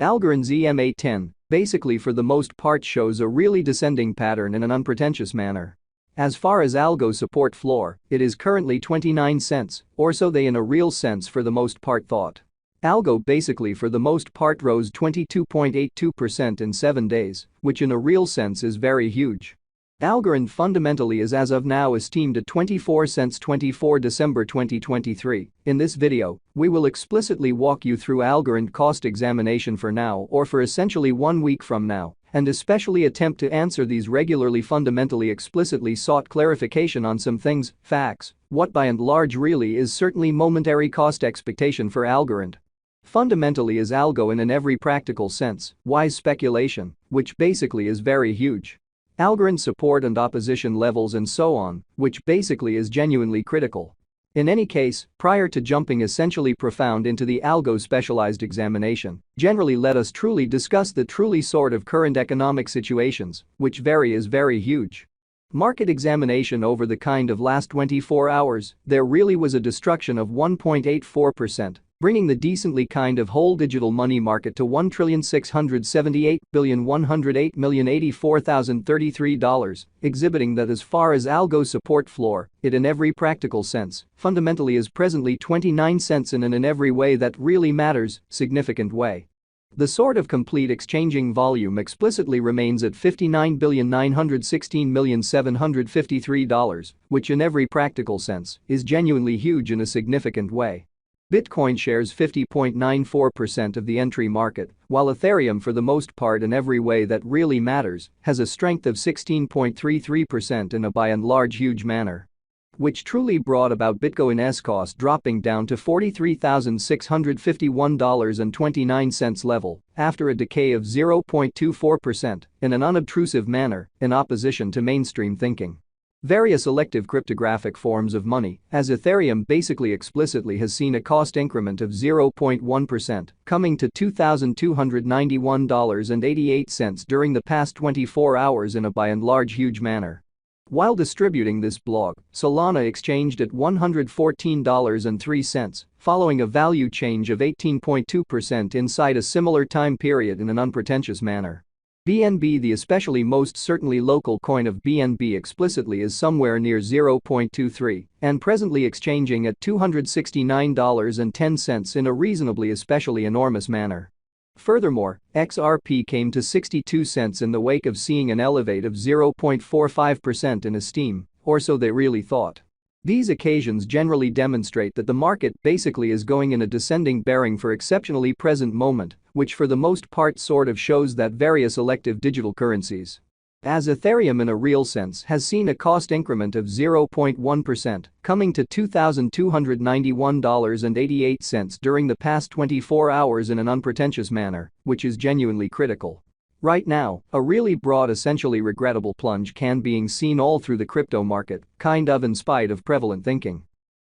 Algorand's EMA10, basically for the most part, shows a really descending pattern in an unpretentious manner. As far as Algo support floor, it is currently 29 cents, or so they in a real sense for the most part thought. Algo basically for the most part rose 22.82% in 7 days, which in a real sense is very huge. Algorand fundamentally is as of now esteemed at 24 cents 24 December 2023. In this video, we will explicitly walk you through Algorand cost examination for now or for essentially 1 week from now, and especially attempt to answer these regularly fundamentally explicitly sought clarification on some things, facts, what by and large really is certainly momentary cost expectation for Algorand. Fundamentally is Algo in every practical sense, wise speculation, which basically is very huge. Algorand support and opposition levels and so on, which basically is genuinely critical. In any case, prior to jumping essentially profound into the Algo specialized examination, generally let us truly discuss the truly sort of current economic situations, which is very huge. Market examination over the kind of last 24 hours, there really was a destruction of 1.84%. Bringing the decently kind of whole digital money market to $1,678,108,084,033, exhibiting that as far as Algo support floor, it in every practical sense, fundamentally is presently 29 cents in every way that really matters, significant way. The sort of complete exchanging volume explicitly remains at $59,916,753, which in every practical sense is genuinely huge in a significant way. Bitcoin shares 50.94% of the entry market, while Ethereum for the most part in every way that really matters has a strength of 16.33% in a by and large huge manner. Which truly brought about Bitcoin's cost dropping down to $43,651.29 level after a decay of 0.24% in an unobtrusive manner in opposition to mainstream thinking. Various elective cryptographic forms of money, as Ethereum basically explicitly has seen a cost increment of 0.1%, coming to $2,291.88 during the past 24 hours in a by and large huge manner. While distributing this blog, Solana exchanged at $114.03, following a value change of 18.2% inside a similar time period in an unpretentious manner. BNB, the especially most certainly local coin of BNB, explicitly is somewhere near 0.23 and presently exchanging at $269.10 in a reasonably especially enormous manner. Furthermore, XRP came to 62 cents in the wake of seeing an elevate of 0.45% in esteem, or so they really thought. These occasions generally demonstrate that the market basically is going in a descending bearing for exceptionally present moment, which for the most part sort of shows that various elective digital currencies, as Ethereum in a real sense has seen a cost increment of 0.1%, coming to $2,291.88 during the past 24 hours in an unpretentious manner, which is genuinely critical. Right now, a really broad essentially regrettable plunge can being seen all through the crypto market, kind of in spite of prevalent thinking.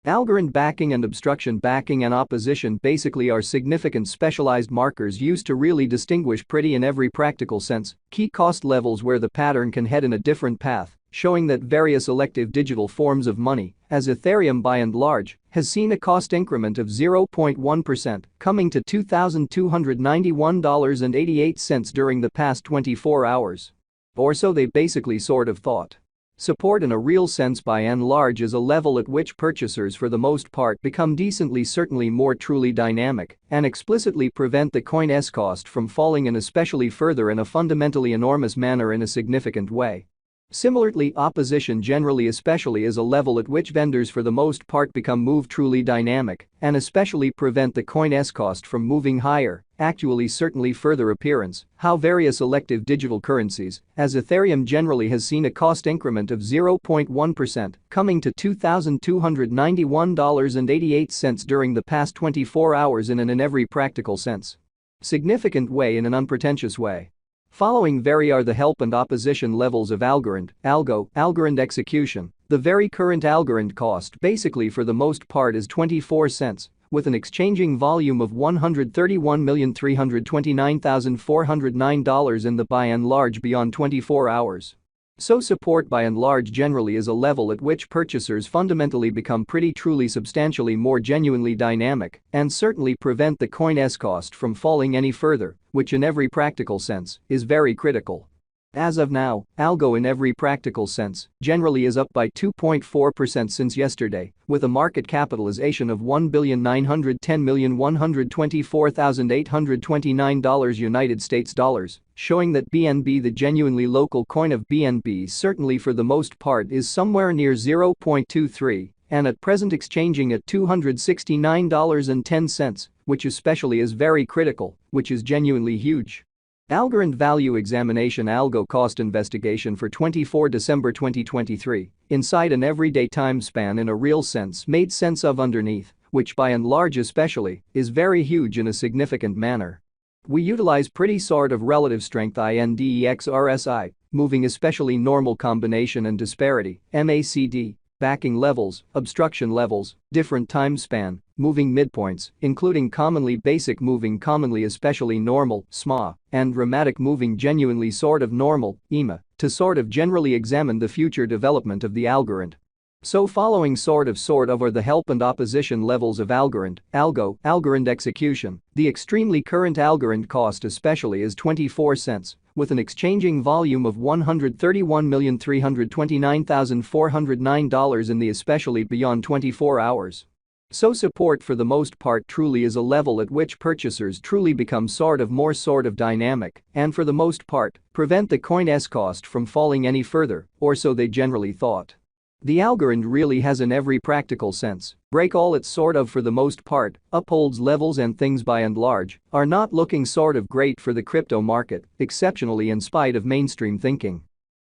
Algorand backing and obstruction backing and opposition basically are significant specialized markers used to really distinguish pretty in every practical sense key cost levels where the pattern can head in a different path, showing that various elective digital forms of money, as Ethereum by and large, has seen a cost increment of 0.1%, coming to $2,291.88 during the past 24 hours. Or so they basically sort of thought. Support in a real sense by and large is a level at which purchasers for the most part become decently certainly more truly dynamic and explicitly prevent the coin's cost from falling in especially further in a fundamentally enormous manner in a significant way. Similarly, opposition generally especially is a level at which vendors for the most part become move truly dynamic and especially prevent the coin's cost from moving higher, actually certainly further appearance, how various elective digital currencies, as Ethereum generally has seen a cost increment of 0.1%, coming to $2,291.88 during the past 24 hours in every practical sense. Significant way in an unpretentious way. Following are the help and opposition levels of Algorand, Algorand execution. The very current Algorand cost basically for the most part is 24 cents, with an exchanging volume of $131,329,409 in the by and large beyond 24 hours. So support by and large generally is a level at which purchasers fundamentally become pretty truly substantially more genuinely dynamic and certainly prevent the coin's cost from falling any further, which in every practical sense is very critical. As of now, Algo in every practical sense generally is up by 2.4% since yesterday, with a market capitalization of $1,910,124,829 United States dollars, showing that BNB, the genuinely local coin of BNB, certainly for the most part is somewhere near 0.23 and at present exchanging at $269.10, which especially is very critical, which is genuinely huge. Algorand Value Examination Algo Cost Investigation for 24 December 2023, inside an everyday time span in a real sense made sense of underneath, which by and large especially is very huge in a significant manner. We utilize pretty sort of relative strength index RSI, moving especially normal combination and disparity, MACD, backing levels, obstruction levels, different time span, moving midpoints, including commonly basic moving commonly especially normal, SMA, and dramatic moving genuinely sort of normal, EMA, to sort of generally examine the future development of the Algorand. So following sort of are the help and opposition levels of Algorand, Algorand execution, the extremely current Algorand cost especially is 24 cents, with an exchanging volume of $131,329,409 in the especially beyond 24 hours. So support for the most part truly is a level at which purchasers truly become sort of more sort of dynamic and for the most part prevent the coin's cost from falling any further, or so they generally thought. The Algorand really has in every practical sense break all its sort of for the most part, upholds levels and things by and large are not looking sort of great for the crypto market, exceptionally in spite of mainstream thinking.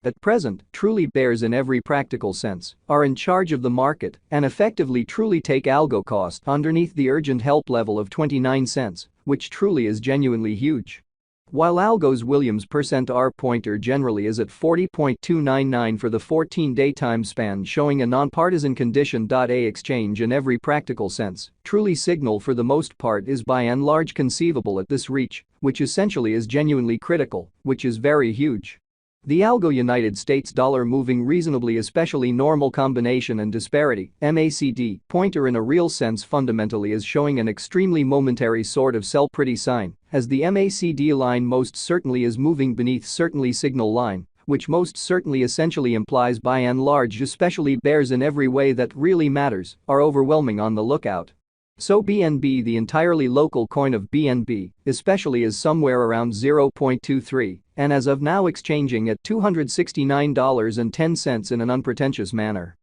At present, truly bears in every practical sense are in charge of the market and effectively truly take algo cost underneath the urgent help level of 29 cents, which truly is genuinely huge. While Algo's Williams %R pointer generally is at 40.299 for the 14-day time span, showing a nonpartisan condition. A exchange in every practical sense truly signal for the most part is by and large conceivable at this reach, which essentially is genuinely critical, which is very huge. The Algo United States dollar moving reasonably especially normal combination and disparity MACD pointer in a real sense fundamentally is showing an extremely momentary sort of sell pretty sign, as the MACD line most certainly is moving beneath certainly signal line, which most certainly essentially implies by and large especially bears in every way that really matters are overwhelming on the lookout. So BNB, the entirely local coin of BNB, especially is somewhere around 0.23 and as of now exchanging at $269.10 in an unpretentious manner.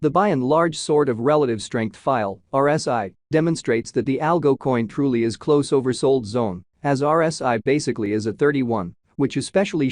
The by and large sort of relative strength file, RSI, demonstrates that the Algo coin truly is close oversold zone, as RSI basically is at 31, which especially